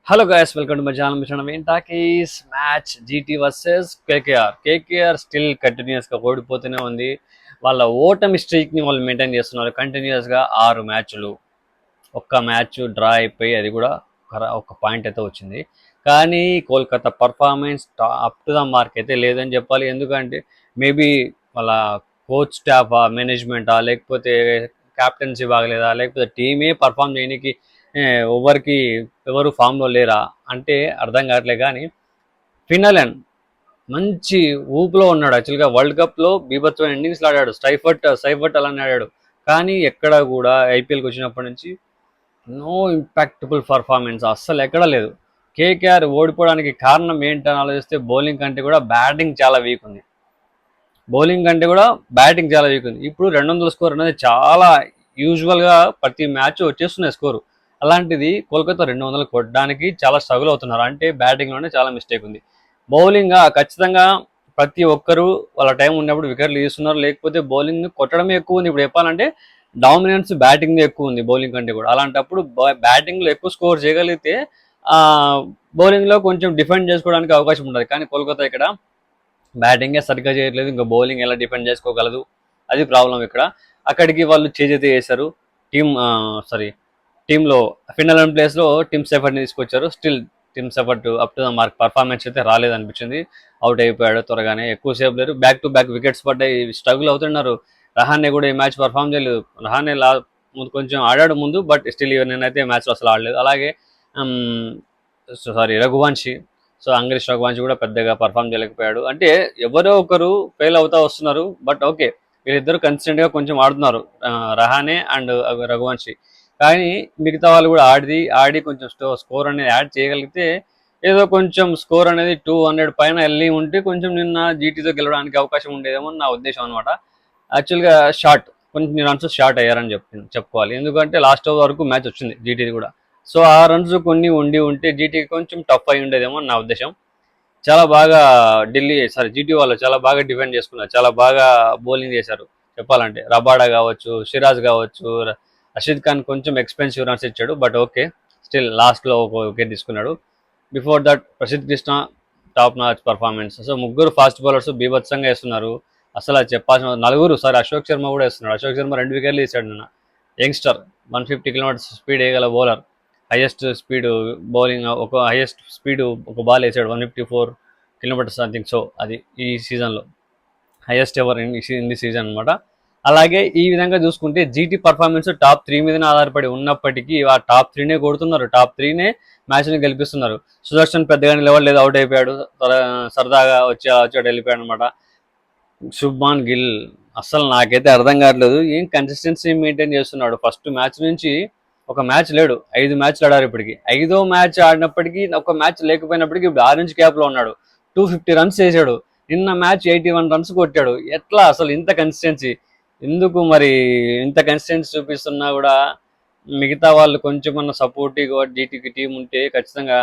Hello guys, welcome to my channel. Mission main talkies match GT versus KKR still కంటిన్యూస్గా ఓడిపోతూనే ఉంది. వాళ్ళ ఓటమి స్ట్రీక్ని వాళ్ళు మెయింటైన్ చేస్తున్నారు. కంటిన్యూస్గా 6 మ్యాచ్లు, ఒక్క మ్యాచ్ డ్రా అయిపోయి అది కూడా ఒక పాయింట్ అయితే వచ్చింది. కానీ Kolkata performance up to the mark అయితే లేదని చెప్పాలి. ఎందుకంటే మేబీ వాళ్ళ కోచ్ స్టాఫా, మేనేజ్మెంటా, లేకపోతే క్యాప్టెన్సీ బాగలేదా, లేకపోతే టీమే పర్ఫామ్ చేయడానికి ఎవరికి ఎవరు ఫామ్లో లేరా అంటే అర్థం కావట్లే. కానీ ఫినలెన్ మంచి ఊపులో ఉన్నాడు. యాక్చువల్గా వరల్డ్ కప్లో బీభత్సమైన ఇన్నింగ్స్లో ఆడాడు. సైఫర్ట్ అలానే ఆడాడు. కానీ ఎక్కడ కూడా ఐపీఎల్కి వచ్చినప్పటి నుంచి నో ఇంపాక్టబుల్ పర్ఫార్మెన్స్ అస్సలు ఎక్కడా లేదు. కేకేఆర్ ఓడిపోవడానికి కారణం ఏంటని ఆలోచిస్తే బౌలింగ్ కంటే కూడా బ్యాటింగ్ చాలా వీక్ ఉంది. ఇప్పుడు 200 స్కోర్ అనేది చాలా యూజువల్గా ప్రతి మ్యాచ్ వచ్చేస్తున్నాయి స్కోరు. అలాంటిది కోల్కతా 200 కొట్టడానికి చాలా స్ట్రగుల్ అవుతున్నారు. అంటే బ్యాటింగ్లోనే చాలా మిస్టేక్ ఉంది. బౌలింగ్ ఖచ్చితంగా ప్రతి ఒక్కరూ వాళ్ళ టైం ఉన్నప్పుడు వికెట్లు తీస్తున్నారు, లేకపోతే బౌలింగ్ కొట్టడమే ఎక్కువ ఉంది. ఇప్పుడు చెప్పాలంటే డామినెన్స్ బ్యాటింగ్ ఎక్కువ ఉంది బౌలింగ్ కంటే కూడా. అలాంటప్పుడు బ్యాటింగ్లో ఎక్కువ స్కోర్ చేయగలిగితే బౌలింగ్లో కొంచెం డిఫెండ్ చేసుకోవడానికి అవకాశం ఉంటుంది. కానీ కోల్కతా ఇక్కడ బ్యాటింగే సరిగ్గా చేయట్లేదు, ఇంకా బౌలింగ్ ఎలా డిఫెండ్ చేసుకోగలదు, అది ప్రాబ్లం ఇక్కడ. అక్కడికి వాళ్ళు చేజైతే చేశారు. టీంలో ఫిన్నల్ ప్లేస్లో టిమ్ సెఫర్ట్ని తీసుకొచ్చారు. Still Tim Seifert up to the mark performance అయితే రాలేదనిపించింది. అవుట్ అయిపోయాడు త్వరగానే, ఎక్కువసేపు లేరు. బ్యాక్ టు బ్యాక్ వికెట్స్ పడ్డాయి, స్ట్రగుల్ అవుతున్నారు. రహానే కూడా ఈ మ్యాచ్ పర్ఫామ్ చేయలేదు. రహానే కొంచెం ఆడాడు ముందు, బట్ స్టిల్ నేనైతే మ్యాచ్లో అసలు ఆడలేదు. అలాగే రఘువంశీ, అంగ్రీష్ రఘువంశీ కూడా పెద్దగా పర్ఫామ్ చేయలేకపోయాడు. అంటే ఎవరో ఒకరు ఫెయిల్ అవుతా వస్తున్నారు. బట్ ఓకే, వీళ్ళిద్దరు కన్సిస్టెంట్గా కొంచెం ఆడుతున్నారు, రహానే అండ్ రఘువంశీ. కానీ మిగతా వాళ్ళు కూడా ఆడి కొంచెం స్కోర్ అనేది యాడ్ చేయగలిగితే ఏదో కొంచెం స్కోర్ అనేది 200 పైన వెళ్ళి ఉంటే కొంచెం నిన్న జీటీతో గెలవడానికి అవకాశం ఉండేదేమో నా ఉద్దేశం అనమాట. యాక్చువల్గా కొన్ని రన్స్ షార్ట్ అయ్యారని చెప్పుకోవాలి. ఎందుకంటే లాస్ట్ ఓవర్ వరకు మ్యాచ్ వచ్చింది జీటీది కూడా. సో ఆ రన్స్ కొన్ని ఉంటే జీటీకి కొంచెం టఫ్ అయి ఉండేదేమో నా ఉద్దేశం. చాలా బాగా జీటీ వాళ్ళు చాలా బాగా డిఫెండ్ చేసుకున్నారు, చాలా బాగా బౌలింగ్ చేశారు. చెప్పాలంటే రబాడా కావచ్చు, సిరాజ్ కావచ్చు, రషీద్ ఖాన్ కొంచెం ఎక్స్పెన్సివ్ రన్స్ ఇచ్చాడు. బట్ ఓకే, స్టిల్ లాస్ట్లో ఒక వికెట్ తీసుకున్నాడు. Before that Prasidh Krishna top notch performance. So ముగ్గురు ఫాస్ట్ బౌలర్స్ బీభత్సంగా వేస్తున్నారు. అసలు అది చెప్పాల్సిన నలుగురు. అశోక్ శర్మ కూడా వేస్తున్నాడు. అశోక్ శర్మ 2 వికెట్లు తీశాడు నిన్న. యంగ్స్టర్, 150 కిలోమీటర్స్ స్పీడ్ వేయగల బౌలర్. హైయెస్ట్ స్పీడ్ ఒక బాల్ వేసాడు, 154 కిలోమీటర్స్ సంథింగ్. సో అది ఈ సీజన్లో highest ever in the season అనమాట. అలాగే ఈ విధంగా చూసుకుంటే జీటీ పర్ఫార్మెన్స్ టాప్ 3 మీదనే ఆధారపడి ఉన్నప్పటికీ ఆ టాప్ 3నే కొడుతున్నారు, టాప్ 3నే మ్యాచ్ని గెలిపిస్తున్నారు. సుదర్శన్ పెద్దగా నిలవలేదు, అవుట్ అయిపోయాడు. సరదాగా వచ్చాడు, వెళ్ళిపోయాడు అనమాట. శుభ్మాన్ గిల్ అస్సలు నాకైతే అర్థం కావట్లేదు, ఏం కన్సిస్టెన్సీ మెయింటైన్ చేస్తున్నాడు. ఫస్ట్ మ్యాచ్ నుంచి ఒక మ్యాచ్ లేడు, 5 మ్యాచ్లు ఆడారు ఇప్పటికి. 5వ మ్యాచ్ ఆడినప్పటికీ ఒక మ్యాచ్ లేకపోయినప్పటికీ ఇప్పుడు ఆరెంజ్ క్యాప్లో ఉన్నాడు. 250 రన్స్ చేశాడు. నిన్న మ్యాచ్ 81 రన్స్ కొట్టాడు. ఎట్లా అసలు ఇంత కన్సిస్టెన్సీ ఎందుకు? మరి ఇంత కన్సిస్టెన్సీ చూపిస్తున్నా కూడా మిగతా వాళ్ళు కొంచెం సపోర్టివ్గా జీటీకి టీం ఉంటే ఖచ్చితంగా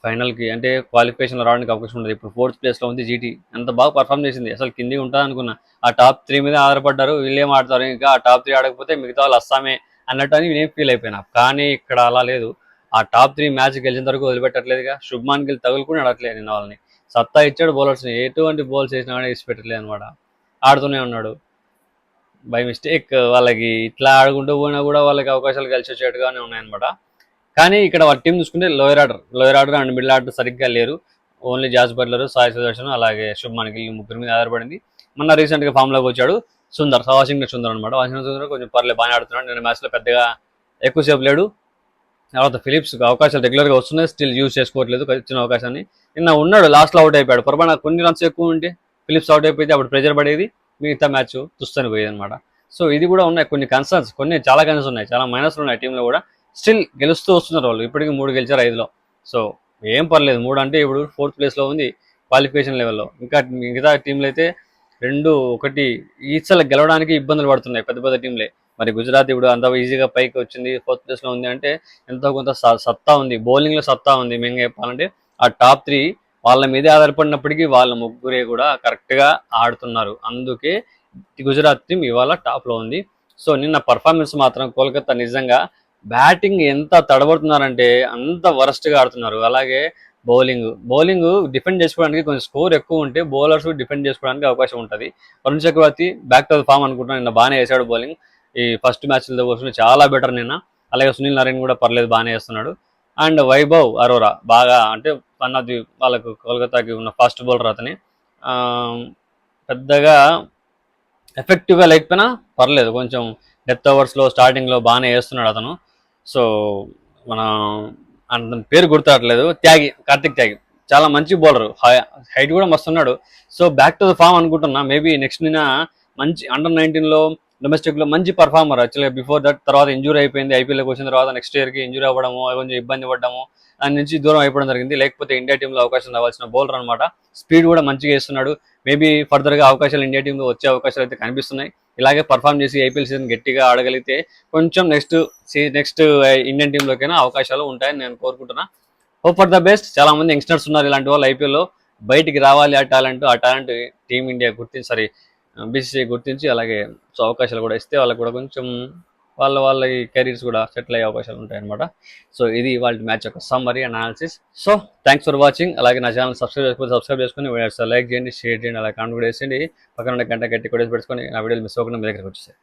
ఫైనల్కి అంటే క్వాలిఫికేషన్లో రావడానికి అవకాశం ఉండదు. ఇప్పుడు 4th ప్లేస్లో ఉంది జీటీ. ఎంత బాగా పర్ఫామ్ చేసింది, అసలు కింది ఉంటుంది అనుకున్నా. ఆ టాప్ 3 మీద ఆధారపడ్డారు, వీళ్ళేం ఆడతారు, ఇంకా ఆ టాప్ 3 ఆడకపోతే మిగతా వాళ్ళు అస్సామే అన్నట్టు అని నేను ఫీల్ అయిపోయినా. కానీ ఇక్కడ అలా లేదు. ఆ టాప్ 3 మ్యాచ్ గెలిచిన వరకు వదిలిపెట్టట్లేదుగా. శుభ్మాన్ గిల్ తగులుకుని ఆడట్లేదు నిన్న వాళ్ళని. సత్తా ఇచ్చాడు బౌలర్స్ని, ఎటువంటి బౌల్స్ వేసినా కానీ ఇచ్చిపెట్టలేదు అనమాట. ఆడుతూనే ఉన్నాడు. బై మిస్టేక్ వాళ్ళకి ఇట్లా ఆడుకుంటూ పోయినా కూడా వాళ్ళకి అవకాశాలు కలిసి వచ్చేట్టుగానే ఉన్నాయన్నమాట. కానీ ఇక్కడ వాళ్ళ టీం చూసుకుంటే lower order and middle order సరిగ్గా లేరు. Only Jos Buttler, Sai Sudharsan, అలాగే శుభ్మాన్ గిల్ ముగ్గురు మీద ఆధారపడింది. మొన్న రీసెంట్గా ఫామ్లోకి వచ్చాడు వాషింగ్టన్ సుందర్ అనమాట. వాషింగ్టన్ సుందర్ కొంచెం పర్లేదు, బాగానే ఆడుతున్నాడు. నేను మ్యాచ్లో పెద్దగా ఎక్కువసేపు లేడు. తర్వాత ఫిలిప్స్ అవకాశాలు రెగ్యులర్గా వస్తున్నాయి, స్టిల్ యూజ్ చేసుకోవట్లేదు ఇచ్చిన అవకాశాన్ని. నిన్న ఉన్నాడు, లాస్ట్లో అవుట్ అయిపోయాడు. పొరపాటున కొన్ని రన్స్ ఎక్కువ ఉంటే ఫిలిప్స్ అవుట్ అయిపోతే అప్పుడు ప్రెజర్ పడేది, మిగతా మ్యాచ్ తుస్తని పోయేది అనమాట. సో ఇది కూడా ఉన్నాయి కొన్ని కన్సర్న్స్, చాలా కన్సర్న్స్ ఉన్నాయి, చాలా మైనస్లు ఉన్నాయి టీంలో కూడా. స్టిల్ గెలుస్తూ వస్తున్నారు వాళ్ళు. ఇప్పటికీ 3 గెలిచారు 5లో. సో ఏం పర్లేదు. 3 అంటే ఇప్పుడు 4th ప్లేస్లో ఉంది క్వాలిఫికేషన్ లెవెల్లో. ఇంకా మిగతా టీంలు అయితే 2-1 ఈసారి గెలవడానికి ఇబ్బందులు పడుతున్నాయి పెద్ద పెద్ద టీంలే. మరి గుజరాత్ ఇప్పుడు అంత ఈజీగా పైకి వచ్చింది, 4th ప్లేస్లో ఉంది అంటే ఎంతో కొంత సత్తా ఉంది, బౌలింగ్లో సత్తా ఉంది. మెయిన్గా చెప్పాలంటే ఆ టాప్ 3 వాళ్ళ మీదే ఆధారపడినప్పటికీ వాళ్ళ ముగ్గురే కూడా కరెక్ట్గా ఆడుతున్నారు. అందుకే గుజరాత్ టీం ఇవాళ టాప్లో ఉంది. సో నిన్న పర్ఫార్మెన్స్ మాత్రం కోల్కతా నిజంగా బ్యాటింగ్ ఎంత తడబడుతున్నారంటే అంత వరస్ట్గా ఆడుతున్నారు. అలాగే బౌలింగ్ డిఫెండ్ చేసుకోవడానికి కొంచెం స్కోర్ ఎక్కువ ఉంటే బౌలర్స్ డిఫెండ్ చేసుకోవడానికి అవకాశం ఉంటుంది. వరుణ్ చక్రవర్తి బ్యాక్ టు ద ఫామ్ అనుకుంటున్నాను. నిన్న బాగానే వేసాడు బౌలింగ్. ఈ ఫస్ట్ మ్యాచ్లతో పోల్చుకుంటే చాలా బెటర్ నిన్న. అలాగే సునీల్ నారాయణ కూడా పర్లేదు, బాగానే వేస్తున్నాడు. అండ్ వైభవ్ అరోరా బాగా అంటే అన్నది వాళ్ళకు కోల్కతాకి ఉన్న ఫాస్ట్ బౌలర్ అతని. ఆ, పెద్దగా ఎఫెక్టివ్గా లేకపోయినా పర్లేదు, కొంచెం డెత్ ఓవర్స్లో స్టార్టింగ్లో బాగానే వేస్తున్నాడు అతను. సో మన అతని పేరు గుర్తురావట్లేదు, కార్తిక్ త్యాగి చాలా మంచి బౌలర్, హైట్ కూడా మస్తున్నాడు. So back to the form అనుకుంటున్నా. మేబీ నెక్స్ట్ నిన్న మంచి అండర్-19లో డొమెస్టిక్లో మంచి పర్ఫార్మర్. యాక్చువల్గా బిఫోర్ దట్ తర్వాత ఇంజూరీ అయిపోయింది. ఐపీఎల్కి వచ్చిన తర్వాత నెక్స్ట్ ఇయర్కి ఇంజూరీ అవ్వడము, కొంచెం ఇబ్బంది పడ్డము, దాని నుంచి దూరం అయిపోవడం జరిగింది. లేకపోతే ఇండియా టీంలో అవకాశం రావాల్సిన బౌలర్ అనమాట. స్పీడ్ కూడా మంచిగా వేస్తున్నాడు. మేబీ ఫర్దర్గా అవకాశాలు ఇండియా టీంలో వచ్చే అవకాశాలు అయితే కనిపిస్తున్నాయి. ఇలాగే పర్ఫామ్ చేసి ఐపీఎల్ సీజన్ గట్టిగా ఆడగలిగితే కొంచెం నెక్స్ట్ ఇండియన్ టీంలోకైనా అవకాశాలు ఉంటాయని నేను కోరుకుంటున్నా. Hope for the best. చాలా మంది యంగ్స్టర్స్ ఉన్నారు ఇలాంటి వాళ్ళు ఐపీఎల్లో. బయటికి రావాలి ఆ టాలెంట్ టీమిండియా గుర్తించి బీసీసీఐ గుర్తించి అలాగే సో అవకాశాలు కూడా ఇస్తే వాళ్ళకు కూడా కొంచెం వాళ్ళ కెరీర్స్ కూడా సెటిల్ అయ్యే అవకాశాలు ఉంటాయి అనమాట. సో ఇది వాళ్ళ మ్యాచ్ యొక్క summary and analysis. So thanks for watching. అలాగే నా ఛానల్ సబ్స్క్రైబ్ చేసుకుని లైక్ చేయండి, షేర్ చేయండి, అలా కామెంట్ కూడా వేసేయండి. పక్కన గంట గట్టి కొట్టేసి పెట్టుకొని నా వీడియోలు మిస్ అవ్వకుండా మీ దగ్గరికి వచ్చేసాయి.